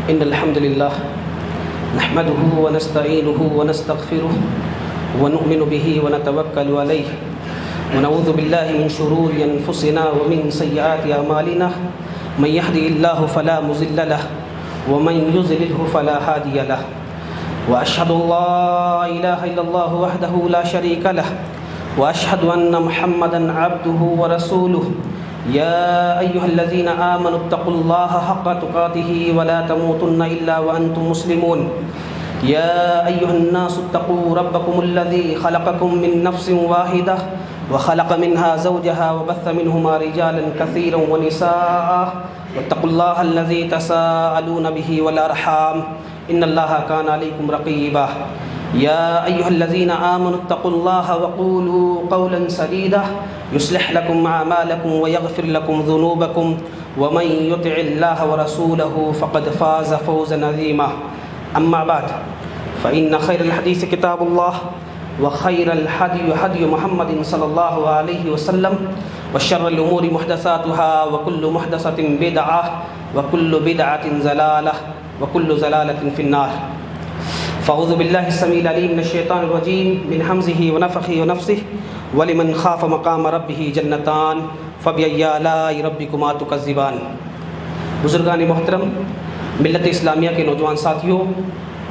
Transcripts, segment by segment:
إن الحمد لله نحمده ونستعينه ونستغفره ونؤمن به ونتوكل عليه ونعوذ بالله من شرور أنفسنا ومن سيئات أعمالنا من يهده الله فلا مضل له ومن يضلله فلا هادي له وأشهد أن لا إله إلا الله وحده لا شريك له وأشهد أن محمدا عبده ورسوله يا أيها الذين آمنوا اتقوا الله حق تقاته ولا تموتن إلا وأنتم مسلمون يا أيها الناس اتقوا ربكم الذي خلقكم من نفس واحدة وخلق منها زوجها وبث منهما رجالا كثيرا ونساء واتقوا الله الذي تساءلون به والأرحام إن الله كان عليكم رقيبا يا أيها الذين آمنوا اتقوا الله وقولوا قولا سديدا يصلح لكم أعمالكم ويغفر لكم ذنوبكم ومن يطع الله ورسوله فقد فاز فوزا عظيما أما بعد فإن خير الحديث كتاب الله وخير الهدي هدي محمد صلى الله عليه وسلم وشر الأمور محدثاتها وكل محدثة بدعة وكل بدعة ضلالة وكل ضلالة في النار فأعوذ بالله السميع العليم من الشيطان الرجيم من همزه ونفخه ونفثه ولمن خاف مقام ربه جنتان فبأي آلاء ربكما تكذبان. بزرگان محترم، ملت اسلامیہ کے نوجوان ساتھیوں،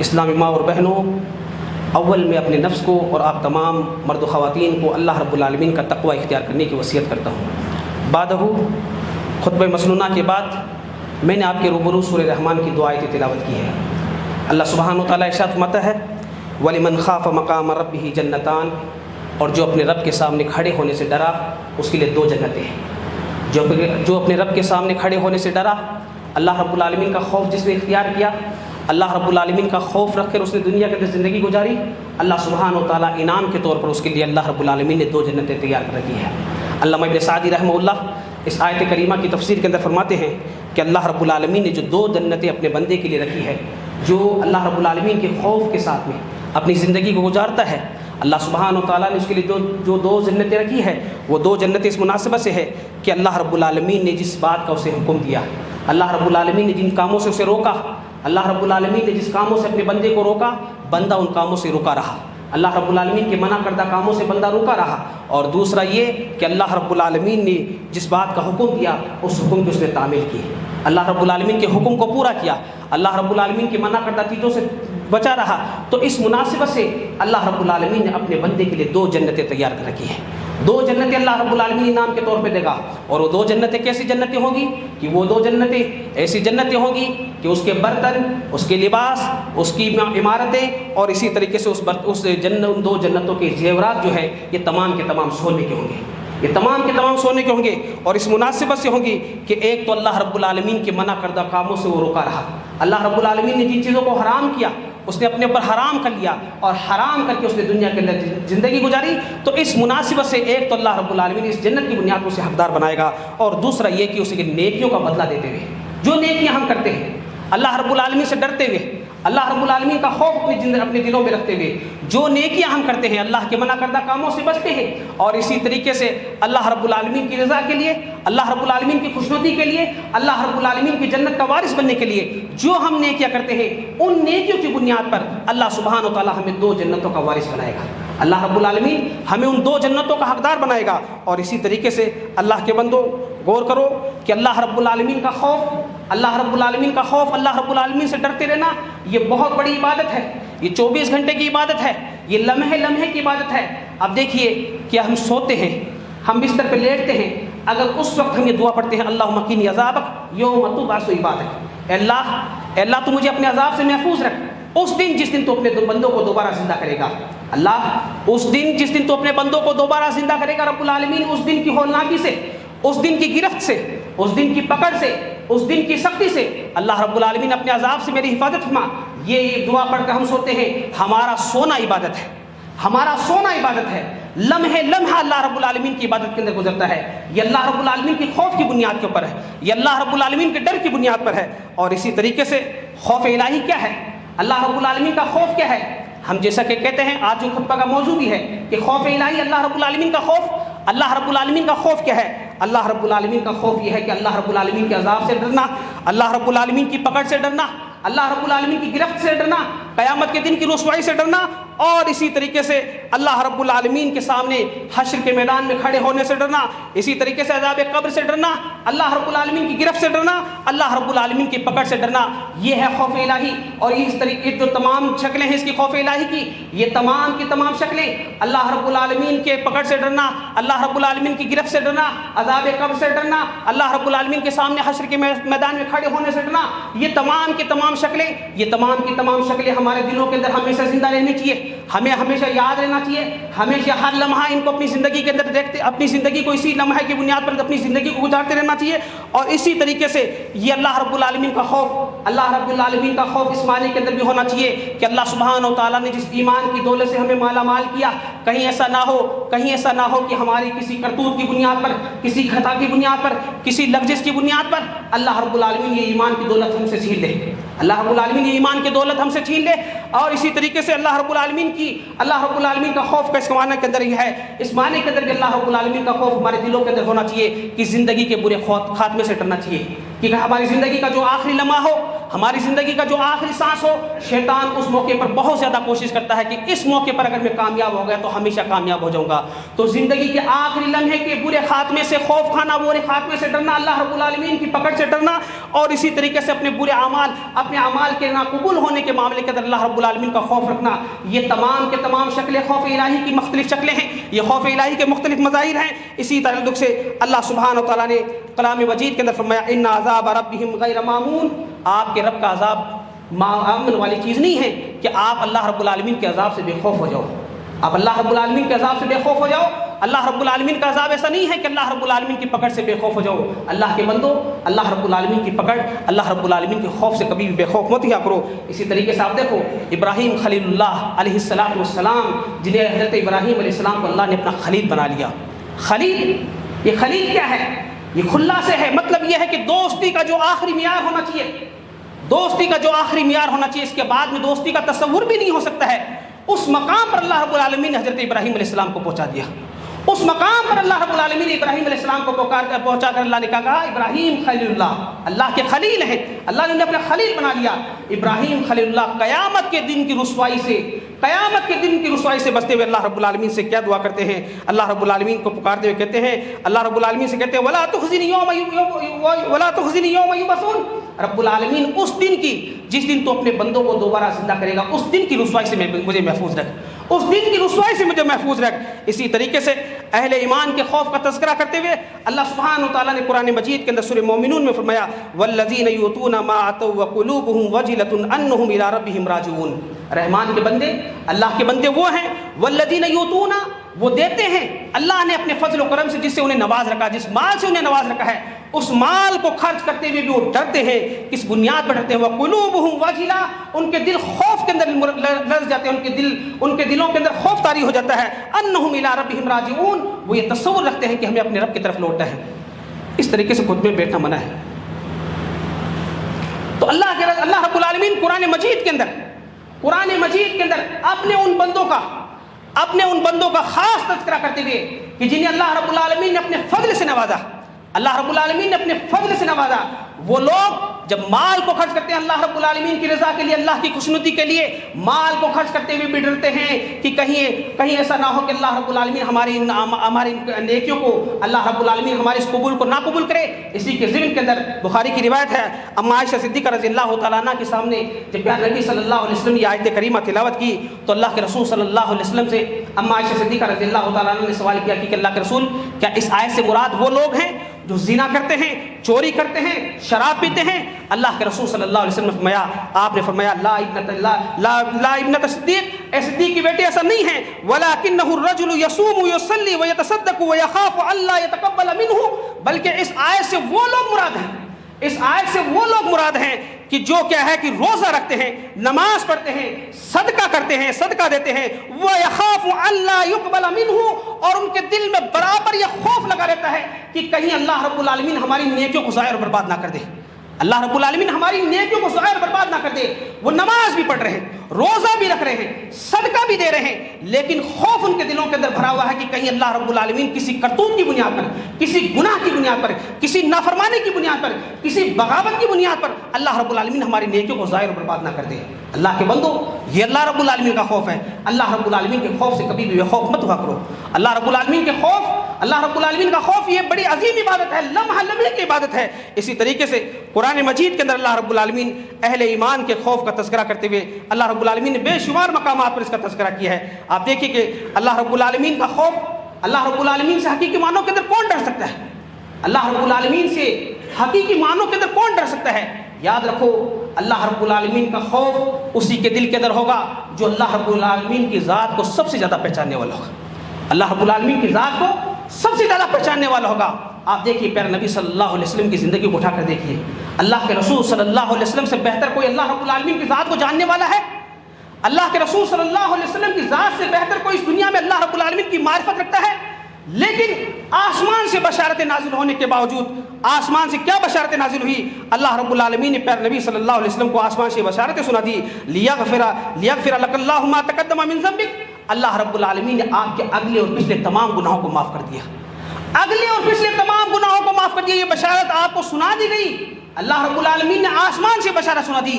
اسلامی ماں اور بہنوں، اول میں اپنے نفس کو اور آپ تمام مرد و خواتین کو اللہ رب العالمین کا تقوی اختیار کرنے کی وصیت کرتا ہوں. بعدہ خطبہ مسنونہ کے بعد میں نے آپ کے روبرو سورہ رحمان کی دو آیتیں تلاوت کی ہے. اللہ سبحانہ و تعالیٰ ارشاد فرماتا ہے وَلِمَنْ خَافَ مَقَامَ رَبِّهِ جَنَّتَانِ، اور جو اپنے رب کے سامنے کھڑے ہونے سے ڈرا اس کے لیے دو جنتیں ہیں. جو اپنے رب کے سامنے کھڑے ہونے سے ڈرا، اللہ رب العالمین کا خوف جس نے اختیار کیا، اللہ رب العالمین کا خوف رکھ کر اس نے دنیا کے اندر زندگی گزاری، اللہ سبحانہ و تعالیٰ انعام کے طور پر اس کے لیے اللہ رب العالمین نے دو جنتیں تیار کر رکھی ہیں. علامہ ابن سعدی رحمہ اللہ اس آیت کریمہ کی تفسیر کے اندر فرماتے ہیں کہ اللہ رب العالمین نے جو دو جنتیں اپنے بندے کے لیے رکھی ہے، جو اللہ رب العالمین کے خوف کے ساتھ میں اپنی زندگی کو گزارتا ہے، اللہ سبحانہ و تعالیٰ نے اس کے لیے جو دو جنتیں رکھی ہے، وہ دو جنتیں اس مناسبت سے ہے کہ اللہ رب العالمین نے جس بات کا اسے حکم دیا، اللہ رب العالمین نے جن کاموں سے اسے روکا، اللہ رب العالمین نے جس کاموں سے اپنے بندے کو روکا، بندہ ان کاموں سے رکا رہا. اللہ رب العالمین کے منع کردہ کاموں سے بندہ رکا رہا. اور دوسرا یہ کہ اللہ رب العالمین نے جس بات کا حکم دیا اس حکم کی اس نے تعمیل کی، اللہ رب العالمین کے حکم کو پورا کیا، اللہ رب العالمین کے منع کردہ چیزوں سے بچا رہا. تو اس مناسبت سے اللہ رب العالمین نے اپنے بندے کے لیے دو جنتیں تیار کر رکھی ہیں. دو جنتیں اللہ رب العالمین انعام کے طور پہ دے گا. اور وہ دو جنتیں کیسی جنتیں ہوں گی کہ وہ دو جنتیں ایسی جنتیں ہوں گی کہ اس کے برتن، اس کے لباس، اس کی عمارتیں اور اسی طریقے سے ان دو جنتوں کے زیورات جو ہے یہ تمام کے تمام سونے کے ہوں گے، یہ تمام کے تمام سونے کے ہوں گے. اور اس مناسبت سے ہوں گی کہ ایک تو اللہ رب العالمین کے منع کردہ کاموں سے وہ روکا رہا، اللہ رب العالمین نے جن چیزوں کو حرام کیا اس نے اپنے اوپر حرام کر لیا اور حرام کر کے اس نے دنیا کے اندر زندگی گزاری. تو اس مناسبت سے ایک تو اللہ رب العالمین اس جنت کی بنیاد پر اسے حقدار بنائے گا، اور دوسرا یہ کہ اسے نیکیوں کا بدلہ دیتے ہوئے، جو نیکیاں ہم کرتے ہیں اللہ رب العالمین سے ڈرتے ہوئے، اللہ رب العالمین کا خوف اپنے دلوں میں رکھتے ہوئے، جو نیکیاں ہم کرتے ہیں اللہ کے منع کردہ کاموں سے بچتے ہیں، اور اسی طریقے سے اللہ رب العالمین کی رضا کے لیے، اللہ رب العالمین کی خوشنودی کے لیے، اللہ رب العالمین کی جنت کا وارث بننے کے لیے جو ہم نیکیاں کرتے ہیں، ان نیکیوں کی بنیاد پر اللہ سبحانہ و تعالیٰ ہمیں دو جنتوں کا وارث بنائے گا. اللہ رب العالمین ہمیں ان دو جنتوں کا حقدار بنائے گا. اور اسی طریقے سے اللہ کے بندوں غور کرو کہ اللہ رب العالمین کا خوف، اللہ رب العالمین کا خوف، اللہ رب العالمین سے ڈرتے رہنا یہ بہت بڑی عبادت ہے. یہ 24 گھنٹے کی عبادت ہے، یہ لمحے لمحے کی عبادت ہے. اب دیکھیے کہ ہم سوتے ہیں، ہم بستر پہ لیٹتے ہیں، اگر اس وقت ہم یہ دعا پڑھتے ہیں اللہم قنی عذابک یوم تبعث عبادک، اے اللہ تو مجھے اپنے عذاب سے محفوظ رکھ اس دن جس دن تو اپنے بندوں کو دوبارہ زندہ کرے گا. اللہ اس دن جس دن تو اپنے بندوں کو دوبارہ زندہ کرے گا، رب العالمین اس دن کی ہولناکی سے، اس دن کی گرفت سے، اس دن کی پکڑ سے، اس دن کی سختی سے اللہ رب العالمین اپنے عذاب سے میری حفاظت فرما. یہ دعا پڑھ کر ہم سوتے ہیں، ہمارا سونا عبادت ہے، ہمارا سونا عبادت ہے. لمحے لمحہ اللہ رب العالمین کی عبادت کے اندر گزرتا ہے. یہ اللہ رب العالمین کی خوف کی بنیاد کے اوپر ہے، یہ اللہ رب العالمین کے ڈر کی بنیاد پر ہے. اور اسی طریقے سے خوف الہی کیا ہے، اللہ رب العالمین کا خوف کیا ہے؟ ہم جیسا کہ کہتے ہیں آج جو خطبہ کا موضوع بھی ہے کہ خوف الہی، اللہ رب العالمین کا خوف. اللہ رب العالمین کا خوف کیا ہے؟ اللہ رب العالمین کا خوف یہ ہے کہ اللہ رب العالمین کے عذاب سے ڈرنا، اللہ رب العالمین کی پکڑ سے ڈرنا، اللہ رب العالمین کی گرفت سے ڈرنا، قیامت کے دن کی رسوائی سے ڈرنا، اور اسی طریقے سے اللہ رب العالمین کے سامنے حشر کے میدان میں کھڑے ہونے سے ڈرنا، اسی طریقے سے عذاب قبر سے ڈرنا، اللہ رب العالمین کی گرفت سے ڈرنا، اللہ رب العالمین کی پکڑ سے ڈرنا، یہ ہے خوف الہی۔ اور اس طریقے جو تمام شکلیں ہیں اس کی خوف الہی کی، یہ تمام کی تمام شکلیں، اللہ رب العالمین کے پکڑ سے ڈرنا، اللہ رب العالمین کی گرفت سے ڈرنا، عذاب قبر سے ڈرنا، اللہ رب العالمین کے سامنے حشر کے میدان میں کھڑے ہونے سے ڈرنا، یہ تمام کی تمام شکلیں، یہ تمام کی تمام شکلیں ہمارے دلوں کے اندر ہمیشہ زندہ رہنی چاہیے، ہمیں ہمیشہ یاد رہنا چاہیے، ہمیشہ ہر لمحہ ان کو اپنی زندگی کے اندر دیکھتے، اپنی زندگی کو اسی لمحے کی بنیاد پر اپنی زندگی کو گزارتے رہنا چاہیے۔ اور اسی طریقے سے یہ اللہ رب العالمین کا خوف، اللہ رب العالمین کا خوف اس معنی کے اندر بھی ہونا چاہیے کہ اللہ سبحانہ و تعالیٰ نے جس ایمان کی دولت سے ہمیں مالا مال کیا، کہیں ایسا نہ ہو، کہیں ایسا نہ ہو کہ ہماری کسی کرتوت کی بنیاد پر، کسی خطا کی بنیاد پر، کسی لغزش کی بنیاد پر اللہ رب العالمین یہ ایمان کی دولت ہم سے چھین لے، اللہ رب العالمین یہ ایمان کی دولت ہم سے چھین لے۔ اور اسی طریقے سے اللہ رب العالمین کا خوف کا اس معنی کے اندر یہ ہے، اس معنی کے اندر کہ اللہ رب العالمین کا خوف ہمارے دلوں کے اندر ہونا چاہیے کہ زندگی کے برے خاتمے سے ڈرنا چاہیے، کہ ہماری زندگی کا جو آخری لمحہ ہو، ہماری زندگی کا جو آخری سانس ہو، شیطان اس موقع پر بہت زیادہ کوشش کرتا ہے کہ اس موقع پر اگر میں کامیاب ہو گیا تو ہمیشہ کامیاب ہو جاؤں گا۔ تو زندگی کے آخری لمحے کے برے خاتمے سے خوف کھانا، برے خاتمے سے ڈرنا، اللہ رب العالمین کی پکڑ سے ڈرنا، اور اسی طریقے سے اپنے برے اعمال، اپنے اعمال کے ناقبول ہونے کے معاملے کے اندر اللہ رب العالمین کا خوف رکھنا، یہ تمام کے تمام شکلیں خوف الہی کی مختلف شکلیں ہیں، یہ خوف الہی کے مختلف مظاہر ہیں۔ اسی تعلق سے اللہ سبحانہ و تعالیٰ نے کلام مجید کے اندر فرمایا ان عذاب ربہم غیر مامون، آپ کے رب کا عذاب امن والی چیز نہیں ہے کہ آپ اللہ رب العالمین کے عذاب سے بے خوف ہو جاؤ، آپ اللہ رب العالمین کے عذاب سے بے خوف ہو جاؤ۔ اللہ رب العالمین کا عذاب ایسا نہیں ہے کہ اللہ رب العالمین کی پکڑ سے بے خوف ہو جاؤ۔ اللہ کے بندو، اللہ رب العالمین کی پکڑ، اللہ رب العالمین کے خوف سے کبھی بھی بے خوف مت ہوا کرو۔ اسی طریقے سے آپ دیکھو ابراہیم خلیل اللہ علیہ السلام، جنہیں حضرت ابراہیم علیہ السلام کو اللہ نے اپنا خلیل بنا لیا۔ خلیل، یہ خلیل کیا ہے؟ یہ کھلا سے ہے، مطلب یہ ہے کہ دوستی کا جو آخری معیار ہونا چاہیے، دوستی کا جو آخری معیار ہونا چاہیے، اس کے بعد میں دوستی کا تصور بھی نہیں ہو سکتا ہے، اس مقام پر اللہ رب العالمین نے حضرت ابراہیم علیہ السلام کو پہنچا دیا۔ اس مقام پر اللہ رب العالمین نے ابراہیم علیہ السلام کو پہنچا کر اللہ نے کہا ابراہیم خلیل اللہ کے خلیل ہیں، اللہ نے انہیں اپنا خلیل بنا لیا۔ ابراہیم خلیل اللہ قیامت کے دن کی رسوائی سے بچتے ہوئے اللہ رب العالمین سے کیا دعا کرتے ہیں؟ اللہ رب العالمین کو پکارتے ہوئے کہتے ہیں، اللہ رب العالمین سے کہتے ہیں وَلَا تُخْزِنِي يَوْمَ يُبْعَثُونَ، رب العالمین اس دن کی، جس دن تو اپنے بندوں کو دوبارہ زندہ کرے گا، اس دن کی رسوائی سے مجھے محفوظ رکھ، اس دن کی رسوائی سے مجھے محفوظ رکھ۔ اسی طریقے سے اہل ایمان کے خوف کا تذکرہ کرتے ہوئے اللہ سبحانہ و تعالیٰ نے قرآن مجید کے اندر سورہ مومنون میں فرمایا وَالَّذِينَ يُؤْتُونَ مَا آتَوْا وَقُلُوبُهُمْ وَجِلَةٌ أَنَّهُمْ إِلَىٰ رَبِّهِمْ راجعون، رحمان کے بندے، اللہ کے بندے وہ ہیں وَالَّذِينَ يُؤْتُونَ، وہ دیتے ہیں، اللہ نے اپنے فضل و کرم سے جس سے انہیں نواز رکھا، جس مال سے انہیں نواز رکھا ہے، اس مال کو خرچ کرتے ہوئے بھی وہ ڈرتے ہیں، کس بنیاد پر ڈرتے ہیں؟ وَقُلُوبُهُمْ وَجِلَةٌ، ان کے دل خوف کے اندر لرز جاتے ہیں، ان کے دلوں کے اندر خوف طاری ہو جاتا ہے، أَنَّهُمْ إِلَىٰ رَبِّهِمْ راجعون، وہ یہ تصور رکھتے ہیں کہ ہمیں اپنے رب کی طرف لوٹنا ہے۔ اس طریقے سے خود میں بیٹھنا منع ہے۔ تو اللہ رب العالمین قرآن مجید کے اندر اپنے ان بندوں کا خاص تذکرہ کرتے ہوئے کہ جنہیں اللہ رب العالمین نے اپنے فضل سے نوازا، اللہ رب العالمین نے اپنے فضل سے نوازا، وہ لوگ جب مال کو خرچ کرتے ہیں اللہ رب العالمین کی رضا کے لیے، اللہ کی خوشنودی کے لیے، مال کو خرچ کرتے ہوئے بھی ڈرتے ہیں کہ کہیں ایسا نہ ہو کہ اللہ رب العالمین ہماری نیکیوں کو، اللہ رب العالمین ہمارے اس قبول کو نہ قبول کرے۔ اسی کے ضمن کے اندر بخاری کی روایت ہے، اما عائشہ صدیقہ رضی اللہ تعالیٰ عنہ کے سامنے جب پیارے نبی صلی اللہ علیہ وسلم نے آیت کریمہ تلاوت کی تو اللہ کے رسول صلی اللہ علیہ وسلم سے اما عائشہ صدیقہ رضی اللہ تعالیٰ عنہ نے سوال کیا کہ اللہ کے رسول، کیا اس آیت سے مراد وہ لوگ ہیں جو زنا کرتے ہیں، چوری کرتے ہیں، شراب پیتے ہیں؟ اللہ کے رسول صلی اللہ علیہ وسلم نے فرمایا، آپ نے فرمایا لا ابنۃ صدیق، اے صدیق کی بیٹی ایسا نہیں ہے، ولکنہ الرجل یصوم ویصلی ویتصدق ویخاف الا یتقبل منہ، بلکہ اس آیت سے وہ لوگ مراد ہیں، اس آیت سے وہ لوگ مراد ہیں کہ جو کیا ہے کہ روزہ رکھتے ہیں، نماز پڑھتے ہیں، صدقہ کرتے ہیں، صدقہ دیتے ہیں، وَيَخَافُ أَلَّا يُقْبَلَ مِنْهُ، اور ان کے دل میں برابر یہ خوف لگا رہتا ہے کہ کہیں اللہ رب العالمین ہماری نیکیوں کو ضائع اور برباد نہ کر دے، اللہ رب العالمین ہماری نیکیوں کو ضائع اور برباد نہ نہ کر دے. وہ نماز بھی پڑھ رہے ہیں, روزہ بھی رکھ رہے ہیں, صدقہ بھی دے رہے ہیں, لیکن خوف ان کے دلوں کے اندر بھرا ہوا ہے کہ کہیں اللہ رب العالمین کسی کرتوت کی بنیاد پر, کسی گناہ کی بنیاد پر, کسی نافرمانی کی بنیاد پر, کسی بغاوت کی بنیاد پر اللہ رب العالمین ہماری نیکیوں کو ضائع اور برباد نہ کر دے. اللہ کے بندو, یہ اللہ رب العالمین کا خوف ہے. اللہ رب العالمین کے خوف سے کبھی بھی بے خوف مت ہوا کرو. اللہ رب العالمین کے خوف, اللہ رب العالمین کا خوف یہ بڑی عظیم عبادت ہے, لمحہ لمحے کی عبادت ہے. اسی طریقے سے قرآن مجید کے اندر اللہ رب العالمین اہل ایمان کے خوف کا تذکرہ کرتے ہوئے اللہ رب العالمین نے بے شمار مقامات پر اس کا تذکرہ کیا ہے. آپ دیکھیے کہ اللہ رب العالمین کا خوف, اللہ رب العالمین سے حقیقی معنوں کے اندر کون ڈر سکتا ہے؟ اللہ رب العالمین سے حقیقی معنوں کے اندر کون ڈر سکتا ہے؟ یاد رکھو, اللہ رب العالمین کا خوف اسی کے دل کے اندر ہوگا جو اللہ رب العالمین کی ذات کو سب سے زیادہ پہچاننے والا ہوگا. اللہ رب العالمین کی ذات کو سب سے زیادہ پہچاننے والا ہوگا. آپ دیکھیے پیارے نبی صلی اللہ علیہ وسلم کی زندگی کو اٹھا کر دیکھیے. اللہ کے رسول صلی اللہ علیہ وسلم سے بہتر کوئی اللہ رب العالمین کی ذات کو جاننے والا ہے؟ اللہ کے رسول صلی اللہ علیہ وسلم کی ذات سے بہتر کوئی اس دنیا میں اللہ رب العالمین کی معرفت رکھتا ہے؟ لیکن آسمان سے بشارتیں نازل ہونے کے باوجود, آسمان سے کیا بشارتیں نازل ہوئی؟ اللہ رب العالمین نے پیارے نبی صلی اللہ علیہ وسلم کو آسمان سے بشارتیں سنا دی. لیغفر لک اللہ ما تقدم من ذنبک, اللہ رب العالمین نے آپ کے اگلے اور پچھلے تمام گناہوں کو معاف کر دیا. اگلے اور پچھلے تمام گناہوں کو معاف کر دیا. یہ بشارت آپ کو سنا دی گئی. اللہ رب العالمین نے آسمان سے بشارت سنا دی.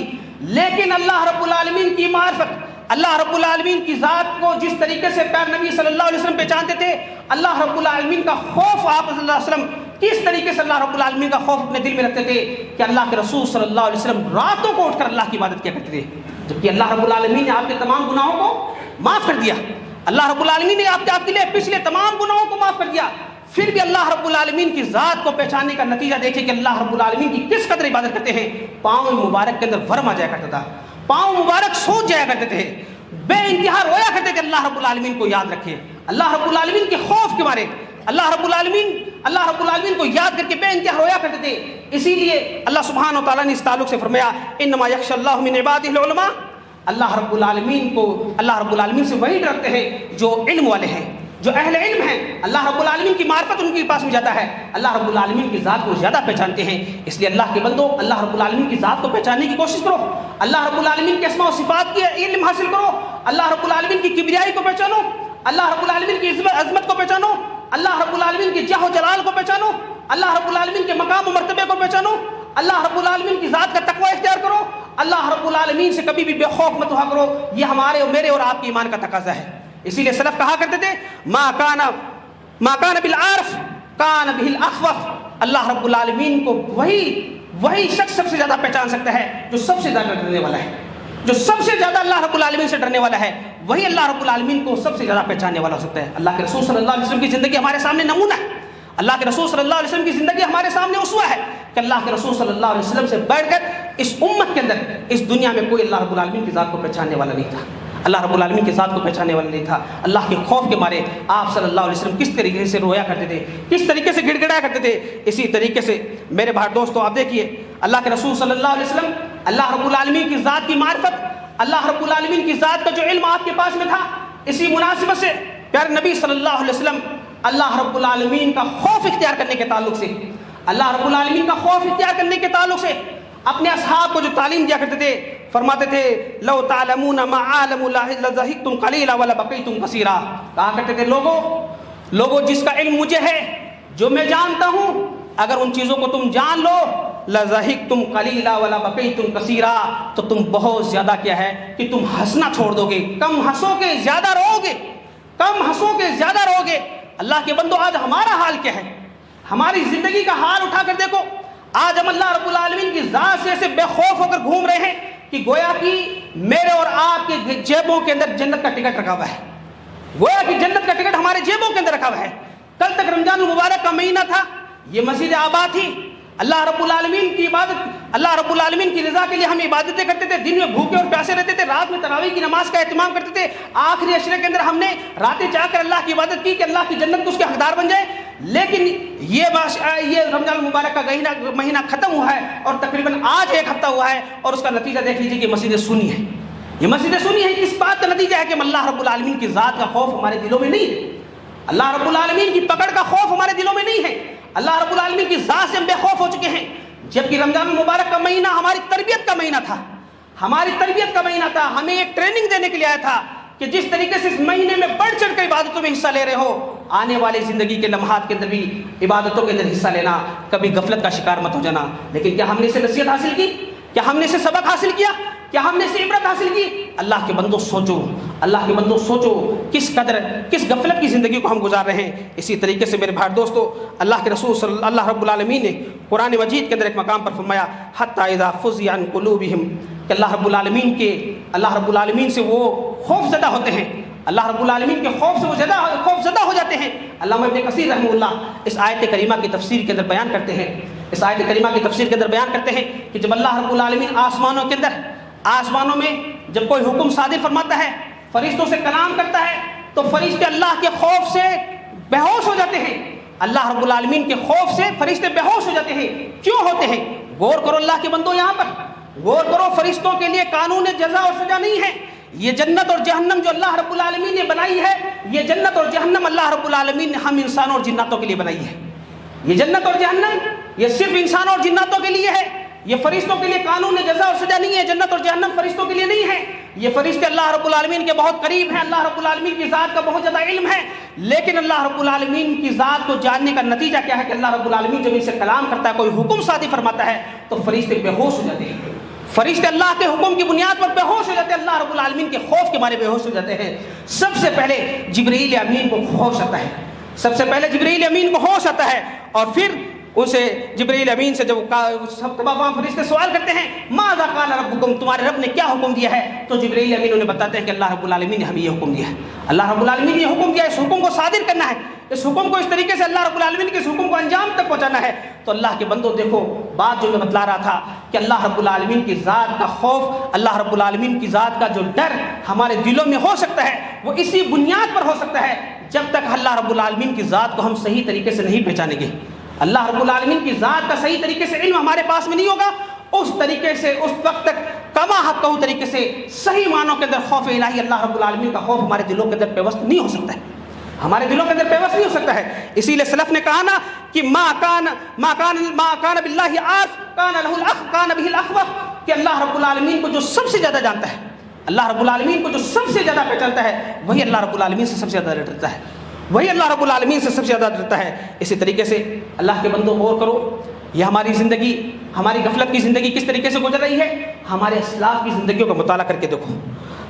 لیکن اللہ رب العالمین کی معرفت, اللہ رب العالمین کی ذات کو جس طریقے سے پیارے نبی صلی اللہ علیہ وسلم پہچانتے تھے, اللہ رب العالمین کا خوف آپ صلی اللہ علیہ وسلم کس طریقے سے اللہ رب العالمین کا خوف اپنے دل میں رکھتے تھے کہ اللہ کے رسول صلی اللہ علیہ وسلم راتوں کو اٹھ کر اللہ کی عبادت کیا کرتے تھے, جبکہ اللہ رب العالمین نے آپ کے تمام گناہوں کو معاف کر دیا. اللہ رب العالمین نے آپ کے لیے پچھلے تمام گناہوں کو معاف کر دیا. پھر بھی اللہ رب العالمین کی ذات کو پہچاننے کا نتیجہ دیکھیں کہ اللہ رب العالمین کی کس قدر عبادت کرتے ہیں. پاؤں مبارک کے اندر ورم آ جایا کرتا تھا, پاؤں مبارک سوچ جایا کرتے تھے, بے انتہا رویا کرتے کہ اللہ رب العالمین کو یاد رکھے. اللہ رب العالمین کے خوف کے مارے اللہ رب العالمین کو یاد کر کے بے انتہا رویا کرتے تھے. اسی لیے اللہ سبحانہ و تعالیٰ نے اس تعلق سے فرمایا, انما یخشی اللہ من عبادہ العلماء. اللہ رب العالمین سے وہی ڈرتے ہیں جو علم والے ہیں, جو اہل علم ہیں. اللہ رب العالمین کی معرفت ان کے پاس میں جاتا ہے, اللہ رب العالمین کی ذات کو زیادہ پہچانتے ہیں. اس لیے اللہ کے بندو, اللہ رب العالمین کی ذات کو پہچاننے کی کوشش کرو. اللہ رب العالمین کے اسماء و صفات کی علم حاصل کرو. اللہ رب العالمین کی کبریائی کو پہچانو, اللہ رب العالمین کی عظمت کو پہچانو, اللہ رب العالمین کی جاہ و جلال کو پہچانو, اللہ رب العالمین کے مقام و مرتبے کو پہچانو, اللہ رب العالمین کی ذات کا تقوی اختیار کرو. اللہ رب العالمین سے کبھی بھی بے خوف مت ہوا کرو. یہ ہمارے اور میرے اور آپ کے ایمان کا تقاضا ہے. اسی لیے سلف کہا کرتے تھے, ما کان بالعارف کان بہ الاخوف. اللہ رب العالمین کو وہی شخص سب سے زیادہ پہچان سکتا ہے جو سب سے زیادہ ڈرنے والا ہے. جو سب سے زیادہ اللہ رب العالمین سے ڈرنے والا ہے, وہی اللہ رب العالمین کو سب سے زیادہ پہچاننے والا ہو سکتا ہے. اللہ کے رسول صلی اللہ علیہ وسلم کی زندگی ہمارے سامنے نمونہ ہے. اللہ کے رسول صلی اللہ علیہ وسلم کی زندگی ہمارے سامنے اسوہ ہے کہ اللہ کے رسول صلی اللہ علیہ وسلم سے بڑھ کر اس امت کے اندر, اس دنیا میں کوئی اللہ رب العالمین کی ذات کو پہچاننے والا نہیں تھا. اللہ رب العالمین کی ذات کو پہچاننے والا نہیں تھا. اللہ کے خوف کے مارے آپ صلی اللہ علیہ وسلم کس طریقے سے رویا کرتے تھے, کس طریقے سے گڑ گڑایا کرتے تھے. اسی طریقے سے میرے بھائی دوستو, آپ دیکھیے اللہ کے رسول صلی اللہ علیہ وسلم, اللہ رب العالمین کی ذات کی معرفت, اللہ رب العالمین کی ذات کا جو علم آپ کے پاس میں تھا, اسی مناسبت سے پیارے نبی صلی اللہ علیہ وسلم اللہ رب العالمین کا خوف اختیار کرنے کے تعلق سے, اللہ رب العالمین کا خوف اختیار کرنے کے تعلق سے اپنے اصحاب کو جو تعلیم دیا کرتے تھے, فرماتے تھے لو تعلمون ما عالم لضحکتم قلیلا ولبقیتم کثیرا. کہا کرتے تھے لوگوں جس کا علم مجھے ہے, جو میں جانتا ہوں, اگر ان چیزوں کو تم جان لو, لضحکتم قلیلا ولبقیتم کثیرا, تو تم بہت زیادہ کیا ہے کہ تم ہنسنا چھوڑ دو گے, کم ہنسو گے زیادہ رو گے, کم ہنسو گے زیادہ رو گے. اللہ کے بندو, آج ہمارا حال کیا ہے, ہماری زندگی کا حال اٹھا کر دیکھو. آج ہم اللہ رب العالمین کی ذات سے ایسے بے خوف ہو کر گھوم رہے ہیں کہ گویا کہ میرے اور آپ کے جیبوں کے اندر جنت کا ٹکٹ رکھا ہوا ہے, گویا کہ جنت کا ٹکٹ ہمارے جیبوں کے اندر رکھا ہوا ہے. کل تک رمضان المبارک کا مہینہ تھا, یہ مسجد آباد تھی, اللہ رب العالمین کی عبادت, اللہ رب العالمین کی رضا کے لیے ہم عبادتیں کرتے تھے, دن میں بھوکے اور پیاسے رہتے تھے, رات میں تراویح کی نماز کا اہتمام کرتے تھے. آخری عشرے کے اندر ہم نے راتیں جا کر اللہ کی عبادت کی کہ اللہ کی جنت کو اس کے حقدار بن جائے. لیکن یہ رمضان المبارک کا مہینہ ختم ہوا ہے اور تقریباً آج ایک ہفتہ ہوا ہے, اور اس کا نتیجہ دیکھ لیجیے کہ مسجدیں سنی ہیں. یہ مسجدیں سنی ہیں, اس بات کا نتیجہ ہے کہ اللہ رب العالمین کی ذات کا خوف ہمارے دلوں میں نہیں ہے, اللہ رب العالمین کی پکڑ کا خوف ہمارے دلوں میں نہیں ہے. اللہ رب العالمین کی ذات سے ہم بے خوف ہو چکے ہیں. جبکہ رمضان المبارک کا مہینہ ہماری تربیت کا مہینہ تھا, ہماری تربیت کا مہینہ تھا، ہمیں ایک ٹریننگ دینے کے لیے آیا تھا کہ جس طریقے سے اس مہینے میں بڑھ چڑھ کر عبادتوں میں حصہ لے رہے ہو، آنے والی زندگی کے لمحات کے اندر بھی عبادتوں کے اندر حصہ لینا، کبھی غفلت کا شکار مت ہو جانا۔ لیکن کیا ہم نے اسے نصیحت حاصل کی؟ کیا ہم نے اسے سبق حاصل کیا؟ کیا ہم نے اسے عبرت حاصل کی؟ اللہ کے بندوں سوچو، اللہ کے بندوں سوچو کس قدر کس غفلت کی زندگی کو ہم گزار رہے ہیں۔ اسی طریقے سے میرے بھائی دوستو، اللہ کے رسول اللہ رب العالمین نے قرآن مجید کے اندر ایک مقام پر فرمایا حتی اذا فزع عن قلوبہم، کہ اللہ رب العالمین سے وہ خوف زدہ ہوتے ہیں، اللہ رب العالمین کے خوف سے وہ خوف زدہ ہو جاتے ہیں۔ علامہ ابن کثیر رحمہ اللہ اس آیت کریمہ کی تفسیر کے اندر بیان کرتے ہیں، اس آیت کریمہ کی تفسیر کے اندر بیان کرتے ہیں کہ جب اللہ رب العالمین آسمانوں میں جب کوئی حکم صادر فرماتا ہے، فرشتوں سے کلام کرتا ہے، تو فرشتے اللہ کے خوف سے بے ہوش ہو جاتے ہیں۔ اللہ رب العالمین کے خوف سے فرشتے بے ہوش ہو جاتے ہیں۔ کیوں ہوتے ہیں؟ غور کرو اللہ کے بندو، یہاں پر غور کرو، فرشتوں کے لیے قانون جزا اور سزا نہیں ہے۔ یہ جنت اور جہنم جو اللہ رب العالمین نے بنائی ہے، یہ جنت اور جہنم اللہ رب العالمین نے ہم انسانوں اور جناتوں کے لیے بنائی ہے۔ یہ جنت اور جہنم یہ صرف انسانوں اور جناتوں کے لیے ہے، یہ فرشتوں کے لیے قانون جزا اور سزا نہیں ہے۔ جنت اور جہنم فرشتوں کے لیے نہیں ہے، یہ فرشتے اللہ رب العالمین کے بہت قریب ہیں، اللہ رب العالمین کی ذات کا بہت زیادہ علم ہے، لیکن اللہ رب العالمین کی ذات کو جاننے کا نتیجہ کیا ہے کہ اللہ رب العالمین جب ان سے کلام کرتا ہے، کوئی حکم صادر فرماتا ہے، تو فرشتے بے ہوش ہو جاتے ہیں۔ فرشتے اللہ کے حکم کی بنیاد پر بے ہوش ہو جاتے ہیں، اللہ رب العالمین کے خوف کے مارے بے ہوش ہو جاتے ہیں۔ سب سے پہلے جبرائیل امین کو ہوش آتا ہے، سب سے پہلے جبرائیل امین کو ہوش آتا ہے، اور پھر اسے جبرائیل امین سے جب تمام فرشتے سوال کرتے ہیں ماذا قال ربکم، تمہارے رب نے کیا حکم دیا ہے، تو جبرائیل امین انہیں بتاتے ہیں کہ اللہ رب العالمین نے ہمیں یہ حکم دیا ہے، اللہ رب العالمین نے یہ حکم دیا ہے، اس حکم کو صادر کرنا ہے، اس حکم کو اس طریقے سے اللہ رب العالمین کے اس حکم کو انجام تک پہنچانا ہے۔ تو اللہ کے بندوں دیکھو، بات جو میں بتلا رہا تھا کہ اللہ رب العالمین کی ذات کا خوف، اللہ رب العالمین کی ذات کا جو ڈر ہمارے دلوں میں ہو سکتا ہے، وہ اسی بنیاد پر ہو سکتا ہے جب تک اللہ رب العالمین کی ذات کو ہم صحیح طریقے سے نہیں پہچانیں گے، اللہ رب العالمین کی ذات کا صحیح طریقے سے علم ہمارے پاس میں نہیں ہوگا، اس طریقے سے اس وقت تک کما حق طریقے سے صحیح معنوں کے اندر خوف الہی، اللہ رب العالمین کا خوف ہمارے دلوں کے اندر پیوست نہیں ہو سکتا ہے، ہمارے دلوں کے اندر پیوست نہیں ہو سکتا ہے۔ اسی لیے سلف نے کہا نا کہ ما کان باللہ عارف کان لہ الاخ کان بہ الاخوف، کہ اللہ رب العالمین کو جو سب سے زیادہ جانتا ہے، اللہ رب العالمین کو جو سب سے زیادہ پہچانتا ہے، وہی اللہ رب العالمین سے سب سے زیادہ ڈرتا ہے، وہی اللہ رب العالمین سے سب سے زیادہ ڈرتا ہے۔ اسی طریقے سے اللہ کے بندوں غور کرو، یہ ہماری زندگی، ہماری غفلت کی زندگی کس طریقے سے گزر رہی ہے، ہمارے اسلاف کی زندگیوں کا مطالعہ کر کے دیکھو،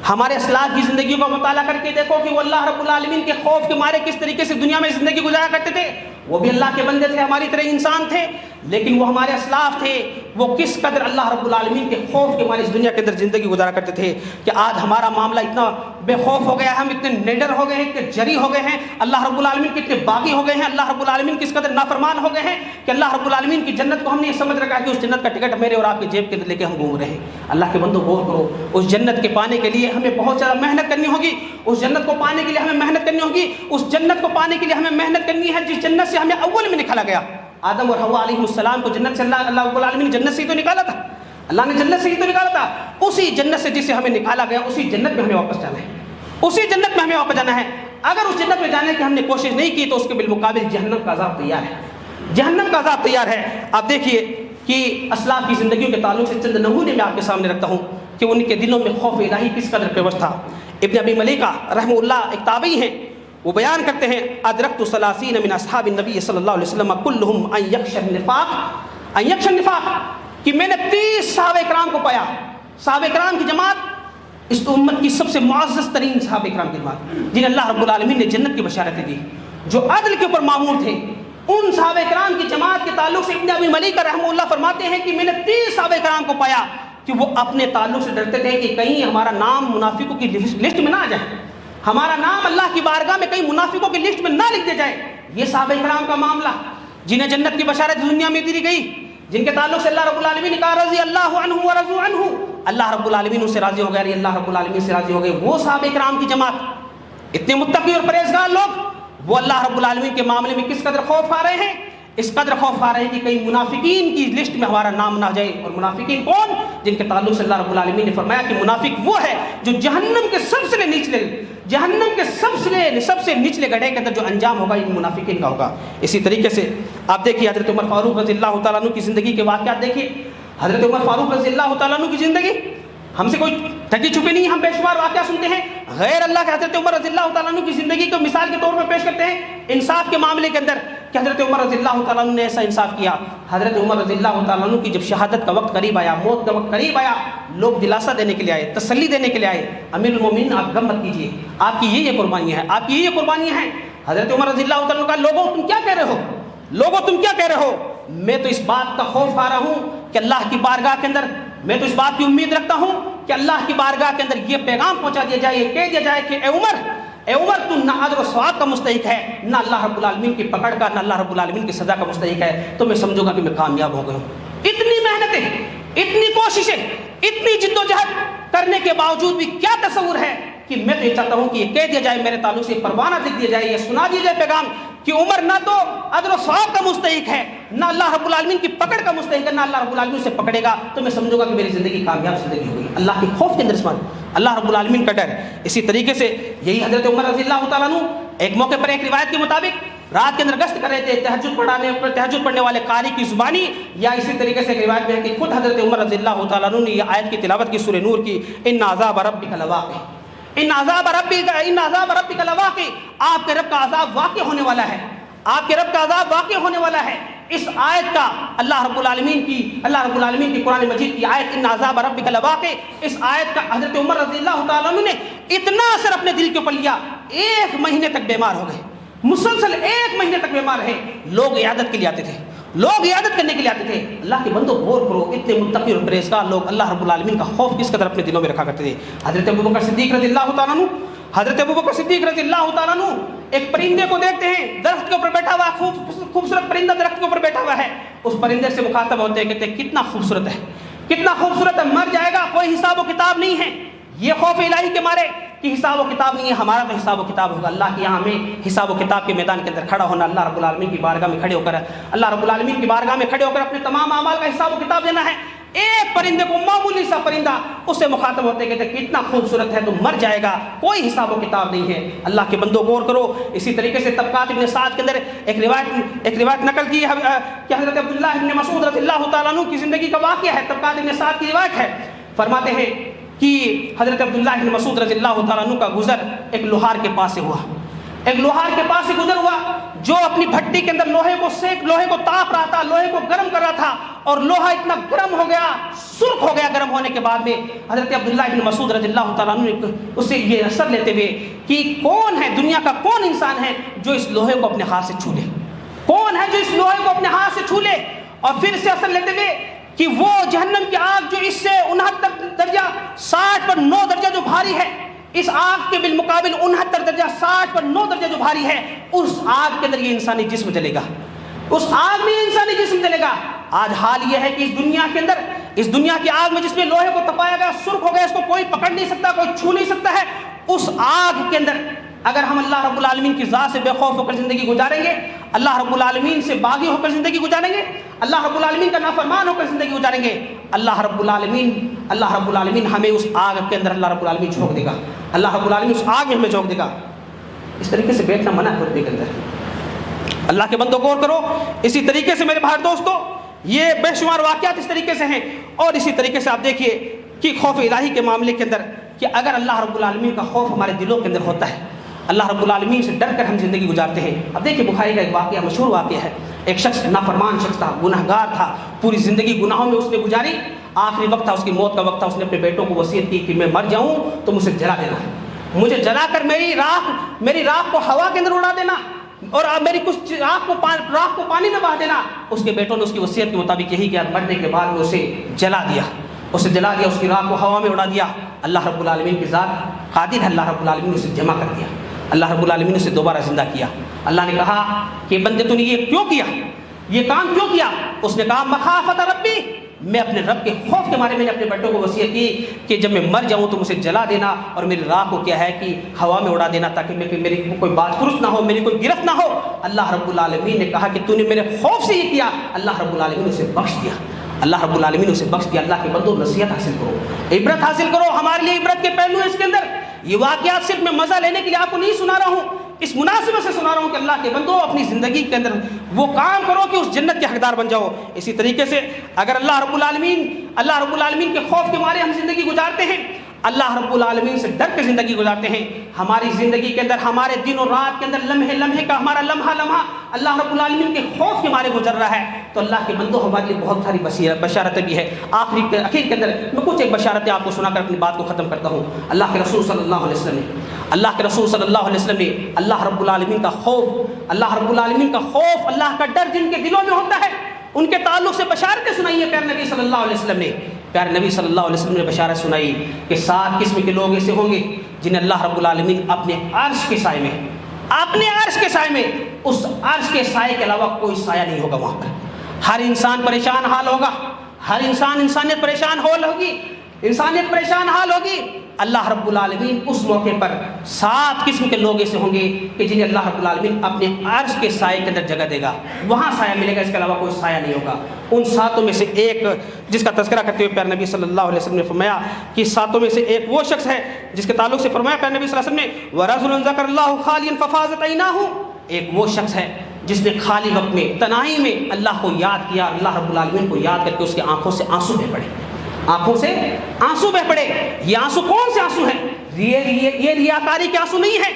ہمارے اسلاف کی زندگیوں کا مطالعہ کر کے دیکھو کہ وہ اللہ رب العالمین کے خوف کے مارے کس طریقے سے دنیا میں زندگی گزارا کرتے تھے۔ وہ بھی اللہ کے بندے تھے، ہماری طرح انسان تھے، لیکن وہ ہمارے اسلاف تھے، وہ کس قدر اللہ رب العالمین کے خوف کے مارے اس دنیا کے اندر زندگی گزارا کرتے تھے کہ آج ہمارا معاملہ اتنا بے خوف ہو گیا ہے، ہم اتنے نیڈر ہو گئے ہیں، اتنے جری ہو گئے ہیں، اللہ رب العالمین کے اتنے باغی ہو گئے ہیں، اللہ رب العالمین کس قدر نافرمان ہو گئے ہیں کہ اللہ رب العالمین کی جنت کو ہم نے یہ سمجھ رکھا ہے کہ اس جنت کا ٹکٹ میرے اور آپ کے جیب کے اندر لے کے ہم گھوم رہے ہیں۔ اللہ کے بندوں غور کرو، اس جنت کے پانے کے لیے ہمیں بہت زیادہ محنت کرنی ہوگی، اس جنت کو پانے کے لیے ہمیں محنت کرنی ہوگی، اس جنت کو پانے کے لیے ہمیں محنت کرنی ہے جس جنت سے ہمیں اول میں نکالا گیا۔ آدم اور حوا علیہ السلام کو جنت سے اللہ رب العالمین نے جنت سے ہی تو نکالا تھا، اللہ نے جنت سے ہی تو نکالا تھا، اسی جنت سے جسے ہمیں نکالا گیا اسی جنت میں ہمیں واپس جانا ہے، اسی جنت میں ہمیں واپس جانا ہے۔ اگر اس جنت میں جانے کی ہم نے کوشش نہیں کی تو اس کے بالمقابل جہنم کا عذاب تیار ہے، جہنم کا عذاب تیار ہے۔ آپ دیکھیے کہ اسلاف کی زندگیوں کے تعلق سے چند نمونے میں آپ کے سامنے رکھتا ہوں کہ ان کے دلوں میں خوف الہی کس قدر پیوست تھا۔ ابن ابی ملیکہ رحمہ اللہ ایک تابعی ہیں، وہ بیان کرتے ہیں ادرکت 30 من اصحاب النبی صلی اللہ علیہ وسلم کلہم ان یخشى النفاق، کہ میں نے 30 صحابہ کرام کو پایا، صحابہ کرام کی جماعت اس امت کی سب سے معزز ترین صحابہ کرام کی جماعت جنہیں اللہ رب العالمین نے جنت کی بشارتیں دی، جو عدل کے اوپر معمور تھے، ان صحابہ کرام کی جماعت کے تعلق سے ابن ابی ملیکہ رحمہ اللہ فرماتے ہیں کہ میں نے 30 صحابہ کرام کو پایا کہ وہ اپنے تعلق سے ڈرتے تھے کہ کہیں ہمارا نام منافقوں کی لسٹ میں نہ آ جائے، ہمارا نام اللہ کی بارگاہ میں کہیں منافقوں کی لسٹ میں نہ لکھ دیا جائے۔ یہ صحابہ کرام کا معاملہ جنہیں جنت کی بشارت دنیا میں دی گئی، جن کے تعلق سے اللہ رب العالمین نے کہا رضی اللہ عنہ ورضوا عنہ، اللہ رب العالمین ان سے راضی ہو گئے، اللہ رب العالمین سے راضی ہو گئے، وہ صحابہ کرام کی جماعت اتنے متقی اور پرہیزگار لوگ، وہ اللہ رب العالمین کے معاملے میں کس قدر خوف کھا رہے ہیں، اس قدر خوف کھا رہے ہیں کہ کہیں منافقین کی لسٹ میں ہمارا نام نہ جائے۔ اور منافقین کون؟ جن کے تعلق سے اللہ رب العالمین نے فرمایا کہ منافق وہ ہے جو جہنم کے سب سے نچلے گڑھے کے اندر جو انجام ہوگا ان منافقین کا ہوگا۔ اسی طریقے سے آپ دیکھیے حضرت عمر فاروق رضی اللہ تعالیٰ عنہ کی زندگی کے واقعات دیکھیے، حضرت عمر فاروق رضی اللہ تعالیٰ عنہ کی زندگی ہم سے کوئی ٹھگی چھپی نہیں. ہم بے شمار واقعہ سنتے ہیں غیر اللہ کے حضرت عمر رضی اللہ تعالیٰ عنہ کی زندگی کو مثال کے طور پر پیش کرتے ہیں انصاف کے معاملے کے اندر کہ حضرت عمر رضی اللہ تعالیٰ عنہ نے ایسا انصاف کیا. حضرت عمر رضی اللہ تعالیٰ عنہ کی جب شہادت کا وقت قریب آیا, موت کا وقت قریب آیا, لوگ دلاسا دینے کے لیے آئے, تسلی دینے کے لیے آئے, امیر المومنین آپ غم مت کیجیے, آپ کی یہ قربانیاں ہیں, آپ کی یہ قربانیاں ہیں. حضرت عمر رضی اللہ تعالیٰ عنہ کا لوگوں تم کیا کہہ رہے ہو, لوگوں تم کیا کہہ رہے ہو, میں تو اس بات کا خوف کھا رہا ہوں کہ اللہ کی بارگاہ کے اندر, میں تو اس بات کی امید رکھتا ہوں کہ اللہ کی بارگاہ کے اندر یہ پیغام پہنچا دیا جائے, یہ کہہ دیا جائے کہ اے عمر تم نہ اجر و ثواب کا مستحق ہے, نہ اللہ رب العالمین کی پکڑ کا, نہ اللہ رب العالمین کی سزا کا مستحق ہے, تو میں سمجھوں گا کہ میں کامیاب ہو گیا ہوں. اتنی محنتیں, اتنی کوششیں, اتنی جد و جہد کرنے کے باوجود بھی کیا تصور ہے کہ میں تو یہ چاہتا ہوں کہ یہ کہہ دیا جائے, میرے تعلق سے پروانہ لکھ دیا جائے, یہ سنا دیا جائے پیغام کہ عمر نہ تو اجر و ثواب کا مستحق ہے, نہ اللہ رب العالمین کی پکڑ کا مستحق ہے, نہ اللہ رب العالمین سے پکڑے گا, تو میں سمجھوں گا کہ میری زندگی کامیاب زندگی ہوگی. اللہ کے خوف کے اندر اسمان, اللہ رب العالمین کا ڈر. اسی طریقے سے یہی حضرت عمر رضی اللہ تعالیٰ عنہ ایک موقع پر ایک روایت کے مطابق رات کے اندر گشت کر رہے تھے, تہجد پڑھنے والے قاری کی زبانی, یا اسی طریقے سے ایک روایت میں ہے کہ خود حضرت عمر رضی اللہ تعالیٰ عنہ نے یہ آیت کی تلاوت کی سورہ نور کی, ان عذاب ربک لواقع, ان عذاب ربک لواقع, آپ کے رب کا عذاب واقع ہونے والا ہے, آپ کے رب کا عذاب واقع ہونے والا ہے. اس آیت کا اللہ رب العالمین کی قرآن مجید کی آیت ان عذاب ربک لواقع, اس آیت کا حضرت عمر رضی اللہ تعالیٰ عنہ نے اتنا اثر اپنے دل کے اوپر لیا, 1 مہینے تک بیمار ہو گئے, مسلسل 1 مہینے تک بیمار رہے. لوگ عیادت کے لیے آتے تھے, لوگ عیادت کرنے کے لیے آتے تھے. اللہ کے بندو غور کرو, اتنے متقی اور پرہیزگار لوگ اللہ رب العالمین کا خوف کس قدر اپنے دلوں میں رکھا کرتے تھے. حضرت ابوبکر صدیق رضی اللہ تعالیٰ عنہ, حضرت ابوبکر صدیق رضی اللہ تعالیٰ عنہ ایک پرندے کو دیکھتے ہیں, درخت کے اوپر بیٹھا ہوا, خوبصورت پرندہ درخت کے اوپر بیٹھا ہوا ہے. اس پرندے سے مخاطب ہوتے ہیں, کہتے ہیں کتنا خوبصورت ہے, کتنا خوبصورت ہے, مر جائے گا, کوئی حساب و کتاب نہیں ہے. یہ خوف الہی کے مارے کہ حساب و کتاب نہیں ہے, ہمارا تو حساب و کتاب ہوگا. اللہ کے یہاں ہمیں حساب و کتاب کے میدان کے اندر کھڑا ہونا, اللہ رب العالمین کی بارگاہ میں کھڑے ہو کر, اللہ رب العالمین کی بارگاہ میں کھڑے ہو کر اپنے تمام اعمال کا حساب و کتاب دینا ہے. ایک پرندے کو, معمولی سا پرندہ, اس سے مخاطب ہوتے کہتے کتنا خوبصورت ہے, تو مر جائے گا, کوئی حساب و کتاب نہیں ہے. اللہ کے بندوں غور کرو. اسی طریقے سے طبقات ابن سعد کے اندر ایک روایت نقل کی کہ حضرت عبداللہ ابن مسعود رضی اللہ تعالیٰ عنہ کی زندگی کا واقعہ ہے, طبقات ابن سعد کی روایت ہے. فرماتے ہیں کہ حضرت عبداللہ ابن مسعود رضی اللہ تعالیٰ عنہ کا گزر ایک لوہار کے پاس سے ہوا, ایک لوہار کے پاس سے گزر ہوا جو اپنی بھٹی کے اندر لوہے کو تاپ رہا تھا, لوہے کو گرم کر رہا تھا, اور لوہا اتنا گرم ہو گیا, سرخ ہو گیا. گرم ہونے کے بعد میں حضرت عبداللہ ابن مسعود رضی اللہ تعالیٰ عنہ نے اس سے یہ اثر لیتے ہوئے کہ کون ہے, دنیا کا کون انسان ہے جو اس لوہے کو اپنے ہاتھ سے چھو لے, کون ہے جو اس لوہے کو اپنے ہاتھ سے چھو لے, اور پھر سے اثر لیتے ہوئے کہ وہ جہنم کی آگ جو اس سے 69 درجہ 60 پر 9 درجہ جو بھاری ہے, اس آگ کے بالمقابل 69 درجہ 60 پر 9 درجہ جو بھاری ہے, اس آگ کے اندر یہ انسانی جسم جلے گا, اس آگ میں انسانی جسم جلے گا. آج حال یہ ہے کہ اس دنیا کے اندر, اس دنیا کی آگ میں جس میں لوہے کو تپایا گیا, سرخ ہو گیا, اس کو کوئی پکڑ نہیں سکتا, کوئی چھو نہیں سکتا ہے, اس آگ کے اندر اگر ہم اللہ رب العالمین کی ذات سے بے خوف ہو کر زندگی گزاریں گے, اللہ رب العالمین سے باغی ہو کر زندگی گزاریں گے, اللہ رب العالمین کا نافرمان ہو کر زندگی گزاریں گے, اللہ رب العالمین ہمیں اس آگ کے اندر اللہ رب العالمین جھونک دے گا, اللہ رب العالمین اس آگ میں ہمیں جھونک دے گا. اس طریقے سے بیٹھنا منع ہے خطبے کے اندر. اللہ کے بندوں غور کرو. اسی طریقے سے میرے بھائی دوستو, یہ بے شمار واقعات اس طریقے سے ہیں. اور اسی طریقے سے آپ دیکھیے کہ خوف الہی کے معاملے کے اندر کہ اگر اللہ رب العالمین کا خوف ہمارے دلوں کے اندر ہوتا ہے, اللہ رب العالمین سے ڈر کر ہم زندگی گزارتے ہیں. اب دیکھیے بخاری کا ایک واقعہ, مشہور واقعہ ہے. ایک شخص نافرمان شخص تھا, گناہگار تھا, پوری زندگی گناہوں میں اس نے گزاری. آخری وقت تھا, اس کی موت کا وقت تھا. اس نے اپنے بیٹوں کو وصیت کی کہ میں مر جاؤں تو مجھے جلا دینا, مجھے جلا کر میری راکھ کو ہوا کے اندر اڑا دینا, اور میری کچھ راکھ کو پانی میں بہا دینا. اس کے بیٹوں نے اس کی وصیت کے مطابق یہی کیا. مرنے کے بعد میں اسے جلا دیا, اس کی راکھ کو ہوا میں اڑا دیا. اللہ رب العالمین کی ذات قادر ہے, اللہ رب العالمین نے اسے جمع کر دیا, اللہ رب العالمین نے اسے دوبارہ زندہ کیا. اللہ نے کہا کہ بندے تو نے یہ کیوں کیا, یہ کام کیوں کیا؟ اس نے کہا مخافت ربی, میں اپنے رب کے خوف کے مارے میں نے اپنے بیٹوں کو وصیت کی کہ جب میں مر جاؤں تو مجھے جلا دینا, اور میری راہ کو کیا ہے کہ ہوا میں اڑا دینا, تاکہ میری کوئی بات پرس نہ ہو, میری کوئی گرفت نہ ہو. اللہ رب العالمین نے کہا کہ تو نے میرے خوف سے یہ کیا. اللہ رب العالمین نے اسے بخش دیا, اللہ رب العالمین نے اسے بخش دیا. اللہ کے بندو نصیحت حاصل کرو, عبرت حاصل کرو. ہمارے لیے عبرت کے پہلو ہیں اس کے اندر. یہ واقعات صرف میں مزہ لینے کے لیے آپ کو نہیں سنا رہا ہوں, اس مناسبت سے سنا رہا ہوں کہ اللہ کے بندو اپنی زندگی کے اندر وہ کام کرو کہ اس جنت کے حقدار بن جاؤ۔ اسی طریقے سے اگر اللہ رب العالمین کے خوف کے مارے ہم زندگی گزارتے ہیں، اللہ رب العالمین سے ڈر کے زندگی گزارتے ہیں، ہماری زندگی کے اندر، ہمارے دن اور رات کے اندر لمحے کا ہمارا لمحہ اللہ رب العالمین کے خوف کے مارے گزر رہا ہے، تو اللہ کے بندو ہمارے لیے بہت ساری بشارتیں بھی ہے۔ آخر کے اندر میں کچھ ایک بشارتیں آپ کو سنا کر اپنی بات کو ختم کرتا ہوں۔ اللہ کے رسول صلی اللہ علیہ وسلم نے اللہ رب العالمین کا خوف، اللہ کا ڈر جن کے دلوں میں ہوتا ہے، ان کے تعلق سے بشارتیں سنائی ہیں پیارے نبی صلی اللہ علیہ وسلم نے۔ پیارے نبی صلی اللہ علیہ وسلم نے بشارت سنائی کہ 7 قسم کے لوگ ایسے ہوں گے جنہیں اللہ رب العالمین اپنے عرش کے سائے میں، اس عرش کے سائے کے علاوہ کوئی سایہ نہیں ہوگا وہاں پر۔ ہر انسان پریشان حال ہوگا، انسانیت پریشان حال ہوگی۔ اللہ رب العالمین اس موقع پر 7 قسم کے لوگ ایسے ہوں گے کہ جنہیں اللہ رب العالمین اپنے عرش کے سائے کے اندر جگہ دے گا، وہاں سایہ ملے گا، اس کے علاوہ کوئی سایہ نہیں ہوگا۔ ان 7 میں سے ایک جس کا تذکرہ کرتے ہوئے پیارے نبی صلی اللہ علیہ وسلم نے فرمایا کہ 7 میں سے ایک وہ شخص ہے جس کے تعلق سے فرمایا پیارے نبی صلی اللہ علیہ وسلم نے وَرَجُلٌ ذَكَرَ اللَّهُ خَالِيًا فَفَاضَتْ عَيْنَاهُ، ایک وہ شخص ہے جس نے خالی وقت میں، تنہائی میں اللہ کو یاد کیا، اللہ رب العالمین کو یاد کر کے اس کی آنکھوں سے آنسو بہ پڑے۔ یہ آنسو کون سے آنسو ہیں؟ یہ ریاکاری کے آنسو نہیں ہے،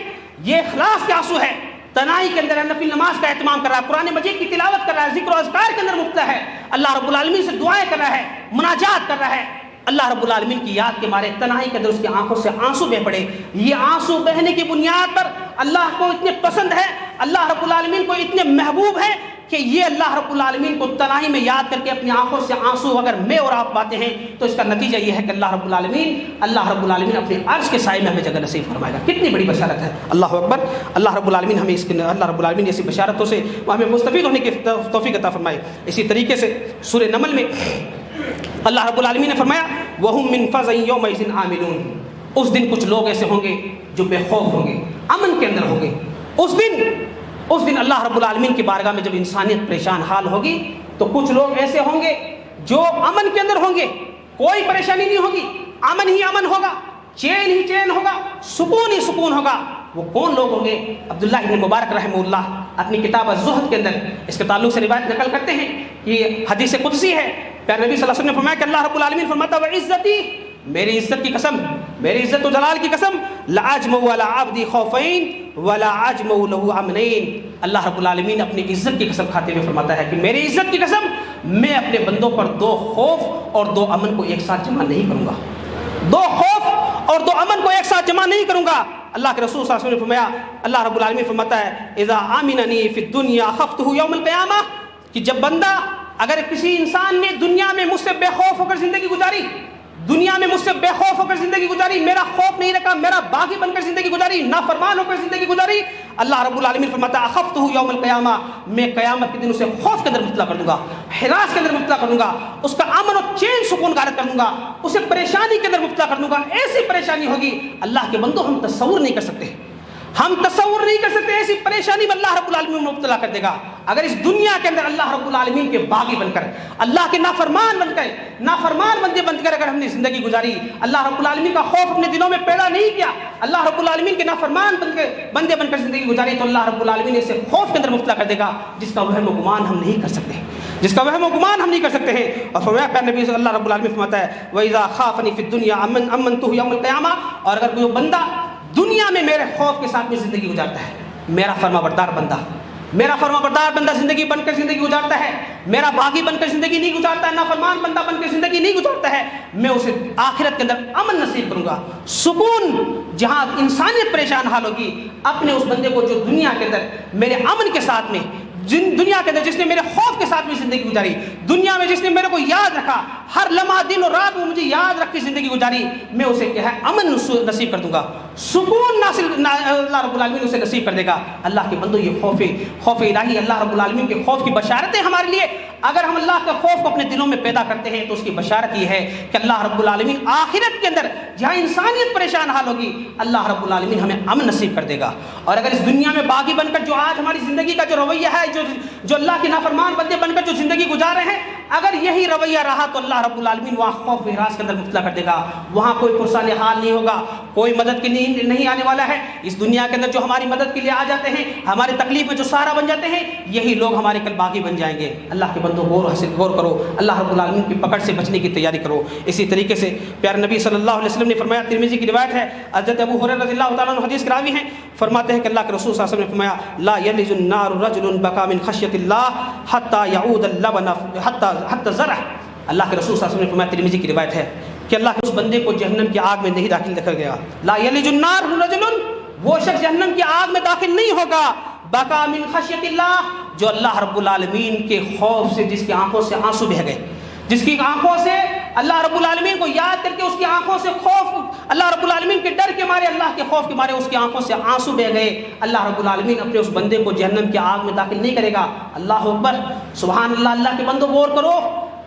یہ اخلاص کے آنسو ہے۔ تنہائی کے اندر نفل نماز کا اہتمام کر رہا ہے، قرآن مجید کی تلاوت کر رہا ہے، ذکر و اذکار کے اندر مبتلا ہے، اللہ رب العالمین سے دعائیں کر رہا ہے، مناجات کر رہا ہے، اللہ رب العالمین کی یاد کے مارے تنہائی کے اندر اس کی آنکھوں سے آنسو بہ پڑے۔ یہ آنسو بہنے کی بنیاد پر اللہ کو اتنے پسند ہے، اللہ رب العالمین کو اتنے محبوب ہے کہ یہ اللہ رب العالمین کو تنہائی میں یاد کر کے اپنی آنکھوں سے آنسو اگر میں اور آپ پاتے ہیں تو اس کا نتیجہ یہ ہے کہ اللہ رب العالمین اپنے عرش کے سائے میں ہمیں جگہ نصیب فرمائے گا۔ کتنی بڑی بشارت ہے، اللہ اکبر۔ اللہ رب العالمین ایسی بشارتوں سے ہمیں مستفید ہونے کی توفیق عطا فرمائے۔ اسی طریقے سے سورہ نمل میں اللہ رب العالمین نے فرمایا وَهُم مِّن فَزْعٍ يَوْمَئِذٍ آمِنُونَ، اس دن کچھ لوگ ایسے ہوں گے جو بے خوف ہوں گے، امن کے اندر ہوں گے۔ اس دن اللہ رب العالمین کی بارگاہ میں جب انسانیت پریشان حال ہوگی تو کچھ لوگ ایسے ہوں گے جو امن کے اندر ہوں گے، کوئی پریشانی نہیں ہوگی، امن ہی امن ہوگا، چین ہی چین ہوگا، سکون ہی سکون ہوگا۔ وہ کون لوگ ہوں گے؟ عبداللہ ابن مبارک رحمہ اللہ اپنی کتاب الزہد کے اندر اس کے تعلق سے روایت نقل کرتے ہیں، یہ حدیث قدسی ہے۔ پیارے نبی صلی اللہ علیہ وسلم نے فرمایا کہ اللہ رب العالمین فرماتا ہے وعزتی، میری عزت کی قسم، میری عزت و جلال کی قسم، لَأَجْمَعُ عَلَىٰ عَبْدِي خَوْفَيْنِ وَلَا أَجْمَعُ لَهُ أَمْنَيْنِ، اللہ رب العالمین اپنی عزت کی قسم کھاتے ہوئے فرماتا ہے کہ میری عزت کی قسم، میں اپنے بندوں پر 2 خوف اور 2 امن کو ایک ساتھ جمع نہیں کروں گا، 2 خوف اور 2 امن کو ایک ساتھ جمع نہیں کروں گا۔ اللہ کے رسول صلی اللہ علیہ وسلم نے فرمایا، اللہ رب العالمین فرماتا ہے اذا آمننی فی الدنیا خفته یوم القیامہ، کہ جب بندہ، اگر کسی انسان نے دنیا میں مجھ سے بے خوف ہو کر زندگی گزاری، میرا خوف نہیں رکھا، میرا باغی بن کر زندگی گزاری، نافرمان ہو کر زندگی گزاری، اللہ رب العالمین فرماتا ہے اخفتہ یوم القیامہ، میں قیامت کے دن اسے خوف کے اندر مبتلا کر دوں گا، ہراس کے اندر مبتلا کر دوں گا، اس کا امن و چین سکون غارت کر دوں گا، اسے پریشانی کے اندر مبتلا کر دوں گا۔ ایسی پریشانی ہوگی اللہ کے بندو ہم تصور نہیں کر سکتے، ایسی پریشانی میں اللہ رب العالمین مبتلا کر دے گا۔ اگر اس دنیا کے اندر اللہ رب العالمین کے باغی بن کر، اللہ کے نافرمان بندے بن کر اگر ہم نے زندگی گزاری، اللہ رب العالمین کا خوف اپنے دلوں میں پیدا نہیں کیا، اللہ رب العالمین کے نافرمان بندے بن کر زندگی گزاری، تو اللہ رب العالمین اسے خوف کے اندر مبتلا کر دے گا جس کا وہم و گمان ہم نہیں کر سکتے ہیں۔ اور فرمایا پیارے نبی صلی اللہ رب العالمین فرماتا ہے وَإِذَا خَافَنِي فِي الدُّنْيَا أَمَّنْتُهُ يَوْمَ الْقِيَامَةِ، اور اگر کوئی بندہ دنیا میں میرے خوف کے ساتھ میں زندگی گزارتا ہے، میرا فرمانبردار بندہ زندگی بن کر زندگی گزارتا ہے، میرا باغی بن کر زندگی نہیں گزارتا ہے، نافرمان بندہ بن کر زندگی نہیں گزارتا ہے، میں اسے آخرت کے اندر امن نصیب کروں گا، سکون، جہاں انسانیت پریشان حال ہوگی، اپنے اس بندے کو جو دنیا کے اندر میرے امن کے ساتھ میں، دنیا کے اندر جس نے میرے خوف کے ساتھ میں زندگی گزاری، دنیا میں جس نے میرے کو یاد رکھا، ہر لمحہ دن اور رات وہ مجھے یاد رکھ کے زندگی گزاری، میں اسے کیا ہے امن نصیب کر دوں گا، سکون اللہ رب العالمین اسے نصیب کر دے گا۔ اللہ کے بندو یہ خوف الہی، اللہ رب العالمین کے خوف کی بشارتیں ہمارے لیے، اگر ہم اللہ کا خوف کو اپنے دلوں میں پیدا کرتے ہیں تو اس کی بشارت یہ ہے کہ اللہ رب العالمین آخرت کے اندر جہاں انسانیت پریشان حال ہوگی، اللہ رب العالمین ہمیں امن نصیب کر دے گا۔ اور اگر اس دنیا میں باغی بن کر جو آج ہماری زندگی کا جو رویہ ہے، جو اللہ کے نافرمان بندے بن کر جو زندگی گزار رہے ہیں، اگر یہی رویہ رہا تو اللہ رب العالمین وہاں خوف و ہراس کے اندر مبتلا کر دے گا، وہاں کوئی پرسان حال نہیں ہوگا، کوئی مدد کے لیے نہیں آنے والا ہے۔ اس دنیا کے اندر جو ہماری مدد کے لیے آ جاتے ہیں، ہماری تکلیف میں جو سہارا بن جاتے ہیں، یہی لوگ ہمارے کل باغی بن جائیں گے۔ اللہ کے بندوں غور کرو، اللہ رب العالمین کی پکڑ سے بچنے کی تیاری کرو۔ اسی طریقے سے پیارے نبی صلی اللہ علیہ وسلم نے فرمایا، ترمذی کی روایت ہے، حضرت ابو ہریرہ رضی اللہ تعالیٰ عنہ حدیث کے راوی ہیں، فرماتے ہیں کہ اللہ کے رسول صلی اللہ علیہ وسلم نے فرمایا، لا یلج النار رجل بکا من خشیۃ اللہ حتی یعود اللبن حتی زرع۔ اللہ کے رسول صلی اللہ علیہ وسلم نے فرمایا، ترمذی کی روایت ہے کہ اللہ کے اس بندے کو جہنم کی آگ میں نہیں داخل رکھا گیا۔ لا یلج النار رجل، وہ شخص جہنم کی آگ میں داخل نہیں ہوگا، بکا من خشیۃ اللہ، جو اللہ رب العالمین کے خوف سے، جس کی آنکھوں سے آنسو بہہ گئے، جس کی آنکھوں سے اللہ رب العالمین کو یاد کر کے اس کی آنکھوں سے خوف، اللہ رب العالمین کے ڈر کے مارے، اللہ کے خوف کے مارے اس کی آنکھوں سے آنسو بہہ گئے، اللہ رب العالمین اپنے اس بندے کو جہنم کی آگ میں داخل نہیں کرے گا۔ اللہ اکبر، سبحان اللہ۔ اللہ کے بندوں غور کرو،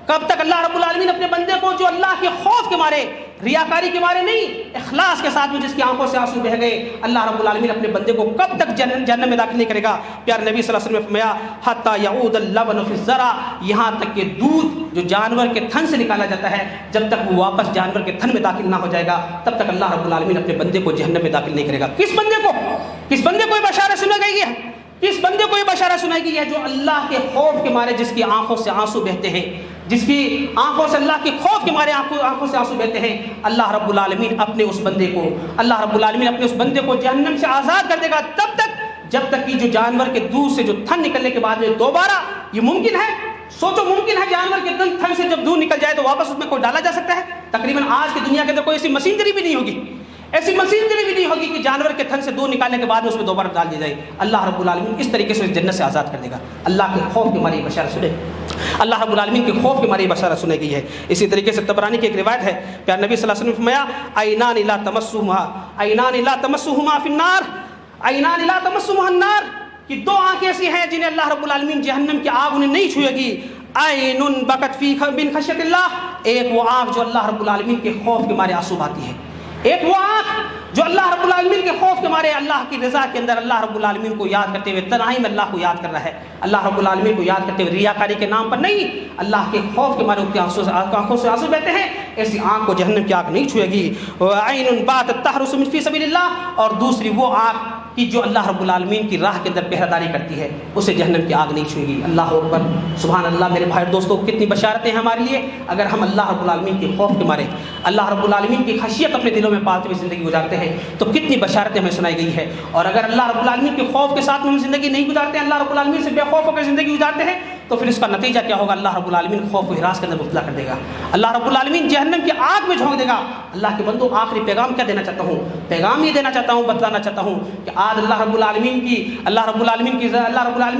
کب تک اللہ رب العالمین اپنے بندے کو جو اللہ کے خوف کے مارے، ریاکاری کے مارے نہیں، اخلاص کے ساتھ میں جس کی آنکھوں سے آنسو بہہ گئے، اللہ رب العالمین اپنے بندے کو کب تک جہنم میں داخل نہیں کرے گا؟ پیارے نبی صلی اللہ علیہ وسلم نے فرمایا، حتی یعود اللبن فی الزرع، یہاں تک کہ دودھ جو جانور کے تھن سے نکالا جاتا ہے، جب تک وہ واپس جانور کے تھن میں داخل نہ ہو جائے گا، تب تک اللہ رب العالمین اپنے بندے کو جہنم میں داخل نہیں کرے گا۔ کس بندے کو یہ بشارت سنائی گئی ہے؟ کس بندے کو یہ بشارت سنائی گئی ہے؟ جو اللہ کے خوف کے مارے، جس کی آنکھوں سے آنسو بہتے ہیں، جس کی آنکھوں سے اللہ کے خوف کے مارے آنکھوں سے آنسو بہتے ہیں، اللہ رب العالمین اپنے اس بندے کو، اللہ رب العالمین اپنے اس بندے کو جہنم سے آزاد کر دے گا، تب تک جب تک کہ جو جانور کے دودھ سے جو تھن نکلنے کے بعد میں دوبارہ، یہ ممکن ہے، سوچو ممکن ہے جانور کے تھن سے جب دودھ نکل جائے تو واپس اس میں کوئی ڈالا جا سکتا ہے؟ تقریباً آج کی دنیا کے اندر کوئی ایسی مشینری بھی نہیں ہوگی، ایسی مشینری بھی نہیں ہوگی کہ جانور کے تھن سے دودھ نکالنے کے بعد اس میں دوبارہ ڈال دی جائے۔ اللہ رب العالمین اس طریقے سے جنت سے آزاد کر دے گا۔ اللہ کے خوف کے مارے بشارت سنے، اللہ رب العالمین کے خوف کے مارے بشارت سنے گئی ہے۔ اسی طریقے سے طبرانی کی ایک روایت ہے، پیارے نبی صلی اللہ علیہ وسلم نے فرمایا، عینان لا تمسہما فی النار، عینان لا تمسہما النار، کہ دو آنکھیں ایسی ہیں جنہیں اللہ رب العالمین جہنم کی آگ انہیں نہیں چھوئے گی۔ عین بکت فی من خشیۃ اللہ، ایک وہ آنکھ جو اللہ رب العالمین کے خوف کے مارے آنسو بہاتی ہے، ایک وہ آنکھ جو اللہ رب العالمین کے خوف کے مارے اللہ کی رضا کے اندر اللہ رب العالمین کو یاد کرتے ہوئے تنہائی میں اللہ کو یاد کر رہا ہے، اللہ رب العالمین کو یاد کرتے ہوئے ریاکاری کے نام پر نہیں، اللہ کے خوف کے مارے اس کی آنکھوں سے آنسو بہتے ہیں، ایسی آنکھ کو جہنم کی آگ نہیں چھوئے گی۔ وعین باتت تحرس فی سبیل اللہ، اور دوسری وہ آنکھ کہ جو اللہ رب العالمین کی راہ کے اندر پہرہ داری کرتی ہے، اسے جہنم کی آگ نہیں چھوئے گی۔ اللہ اکبر، سبحان اللہ۔ میرے بھائی دوستوں، کتنی بشارتیں ہیں ہمارے لیے اگر ہم اللہ رب العالمین کے خوف کے مارے، اللہ رب العالمین کی خشیت اپنے دلوں میں پالتے ہوئے زندگی گزارتے ہیں تو کتنی بشارتیں ہمیں سنائی گئی ہے۔ اور اگر اللہ رب العالمین کے خوف کے ساتھ میں ہم زندگی نہیں گزارتے ہیں، اللہ رب العالمین سے بے خوف ہو کر زندگی گزارتے ہیں، تو پھر اس کا نتیجہ کیا ہوگا؟ اللہ رب العالمین خوف و ہراس کے اندر مبتلا کر دے گا، اللہ رب العالمین جہنم کی آگ میں جھونک دے گا۔ اللہ کے بندوں، آخری پیغام کیا دینا چاہتا ہوں؟ پیغام یہ دینا چاہتا ہوں، بتلانا چاہتا ہوں کہ آج اللہ رب العالمین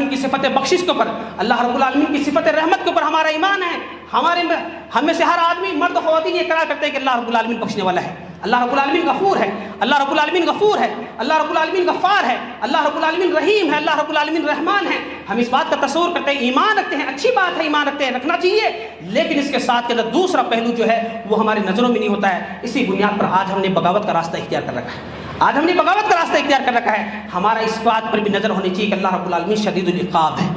کی صفت بخشش کے اوپر، اللہ رب العالمین کی صفت رحمت کے اوپر ہمارا ایمان ہے۔ ہم میں سے ہر آدمی، مرد و خواتین، یہ اقرار کرتے ہیں کہ اللہ رب العالمین بخشنے والا ہے، اللہ رب العالمین غفور ہے، اللہ رب العالمین غفور ہے، اللہ رب العالمین غفار ہے، اللہ رب العالمین رحیم ہے، اللہ رب العالمین رحمان ہے۔ ہم اس بات کا تصور کرتے ہیں، ایمان رکھتے ہیں، اچھی بات ہے، ایمان رکھتے ہیں، رکھنا چاہیے، لیکن اس کے ساتھ کے اندر دوسرا پہلو جو ہے وہ ہماری نظروں میں نہیں ہوتا ہے۔ اسی بنیاد پر آج ہم نے بغاوت کا راستہ اختیار کر رکھا ہے، آج ہم نے بغاوت کا راستہ اختیار کر رکھا ہے۔ ہمارا اس بات پر بھی نظر ہونی چاہیے کہ اللہ رب العالمین شدید العقاب ہے،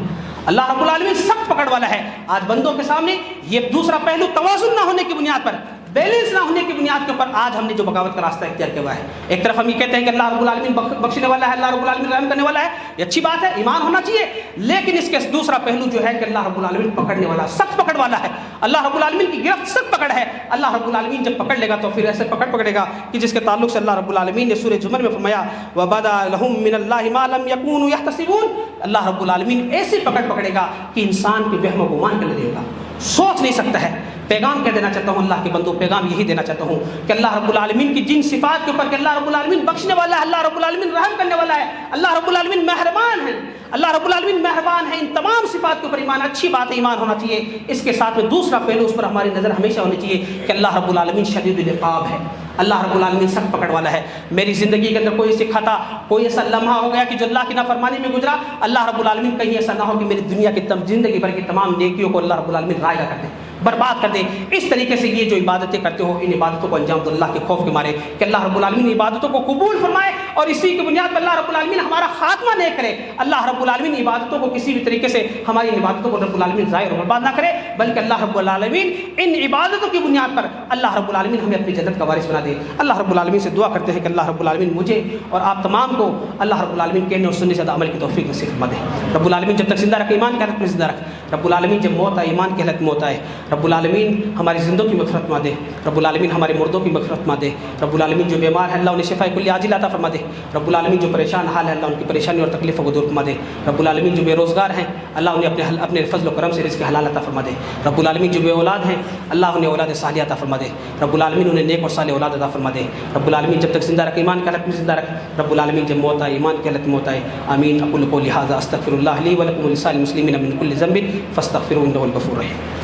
اللہ رب العالمین سخت پکڑ والا ہے۔ آج بندوں کے سامنے یہ دوسرا پہلو توازن نہ ہونے کی بنیاد پر، بیلنس نہ ہونے کی بنیاد کے اوپر آج ہم نے جو بغاوت کا راستہ اختیار کیا ہوا ہے، ایک طرف ہم یہ کہتے ہیں کہ اللہ رب العالمین بخشنے والا ہے، اللہ رب العالمین رحم کرنے والا ہے، یہ اچھی بات ہے، ایمان ہونا چاہیے، لیکن اس کے دوسرا پہلو جو ہے کہ اللہ رب العالمین پکڑنے والا، سخت پکڑ والا ہے، اللہ رب العالمین کی گرفت سخت پکڑ ہے۔ اللہ رب العالمین جب پکڑ لے گا تو پھر ایسے پکڑے گا کہ جس کے تعلق سے اللہ رب العالمین نے سورہ زمر میں فرمایا، وَبَدَا لَهُم مِّنَ اللَّهِ مَا لَمْ يَكُونُوا يَحْتَسِبُونَ، اللہ رب العالمین ایسی پکڑے گا کہ انسان کے وہم و گمان کے لگے گا، سوچ نہیں سکتا ہے۔ پیغام کیا دینا چاہتا ہوں اللہ کے بندوں؟ پیغام یہی دینا چاہتا ہوں کہ اللہ رب العالمین کی جن صفات کے اوپر کہ اللہ رب العالمین بخشنے والا ہے، اللہ رب العالمین رحم کرنے والا ہے، اللہ رب العالمین مہربان ہے، اللہ رب العالمین مہربان ہے، ان تمام صفات کے اوپر ایمان، اچھی بات ہے، ایمان ہونا چاہیے۔ اس کے ساتھ میں دوسرا پہلو اس پر ہماری نظر ہمیشہ ہونی چاہیے کہ اللہ رب العالمین شدید العقاب ہے، اللہ رب العالمین سخت پکڑ والا ہے۔ میری زندگی کے اندر کوئی ایسی خطا، کوئی ایسا لمحہ ہو گیا کہ جو اللہ کی نافرمانی میں گزرا، اللہ رب العالمین کہیں ایسا نہ ہو کہ میری دنیا کی زندگی بھر کی تمام نیکیوں کو اللہ رب العالمین رائگا کر دے، برباد کر دے۔ اس طریقے سے یہ جو عبادتیں کرتے ہو ان عبادتوں کو انجام دو اللہ کے خوف کے مارے کہ اللہ رب العالمین عبادتوں کو قبول فرمائے اور اسی کی بنیاد پر اللہ رب العالمین ہمارا خاتمہ نہ کرے۔ اللہ رب العالمین عبادتوں کو کسی بھی طریقے سے ہماری عبادتوں کو رب العالمین ضائع اور برباد نہ کرے، بلکہ اللہ رب العالمین ان عبادتوں کی بنیاد پر اللہ رب العالمین ہمیں اپنی جنت کا وارث بنا دے۔ اللہ رب العالمین سے دعا کرتے ہیں کہ اللہ رب العالمین مجھے اور آپ تمام کو اللہ رب العالمین کہنے اور سننے سے عمل کی توفیق نصیب فرما دے۔ رب العالمین جب تک زندہ رکھ ایمان کی حالت میں زندہ رکھ، رب العالمین جب موت آئے ایمان کی حالت میں موت آئے، رب العالمین ہماری زندوں کی مغفرت فرما دے، رب العالمین ہمارے مردوں کی مغفرت فرما دے، رب العالمین جو بیمار ہیں اللہ انہیں شفاء کلی عاجل عطا فرما دے، رب العالمین جو پریشان حال ہے اللہ ان کی پریشانی اور تکلیفوں کو دور فرما دے، رب العالمین جو بے روزگار ہیں اللہ انہیں اپنے فضل و کرم سے رزق حلال عطا فرما دے، رب العالمین جو بے اولاد ہیں اللہ انہیں اولاد صالحہ عطا فرما دے، رب العالمین انہیں نیک اور صالح اولاد عطا فرما دے، رب العالمین جب تک زندہ رکھ ایمان کی حالت میں زندہ رکھ، رب العالمین جب موت آئے ایمان کی حالت میں موت آئے۔ آمین۔ اقول قولی ھذا استغفر اللہ لی ولکم ولسائر المسلمین من کل ذنب فاستغفروہ انہ هو الغفور الرحیم۔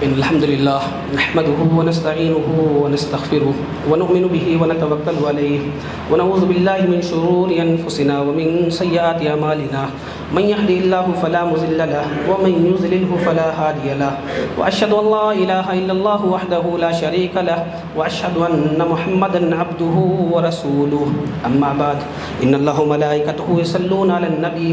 إن الحمد لله نحمده ونستعينه ونستغفره ونؤمن به ونتوكل عليه ونعوذ بالله من شرور أنفسنا ومن سيئات أعمالنا من يهده الله فلا مضل له ومن يضلل فلا هادي له وأشهد أن لا إله إلا الله وحده لا شريك له وأشهد أن محمدا عبده ورسوله أما بعد إن الله وملائكته يصلون على النبي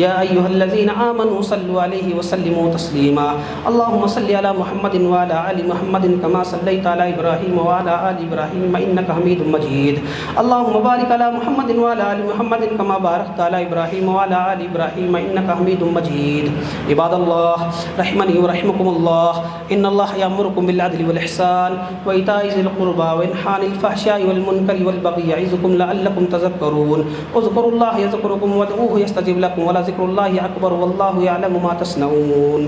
يا أيها الذين آمنوا صلوا عليه وسلموا تسليما اللهم صل على محمد وعلى آل محمد كما صليت على إبراهيم وعلى آل إبراهيم إنك حميد مجيد اللهم بارك على محمد وعلى آل محمد كما باركت على إبراهيم وعلى آل إبراهيم إنك حميد مجيد عباد الله رحمني ورحمكم الله إن الله يأمركم بالعدل والإحسان وإيتاء ذي القربى وينهى عن الفحشاء والمنكر والبغي يعظكم لعلكم تذكرون اذكروا الله يذكركم وادعوه يستجب لكم ولذكر الله أكبر والله يعلم ما تصنعون۔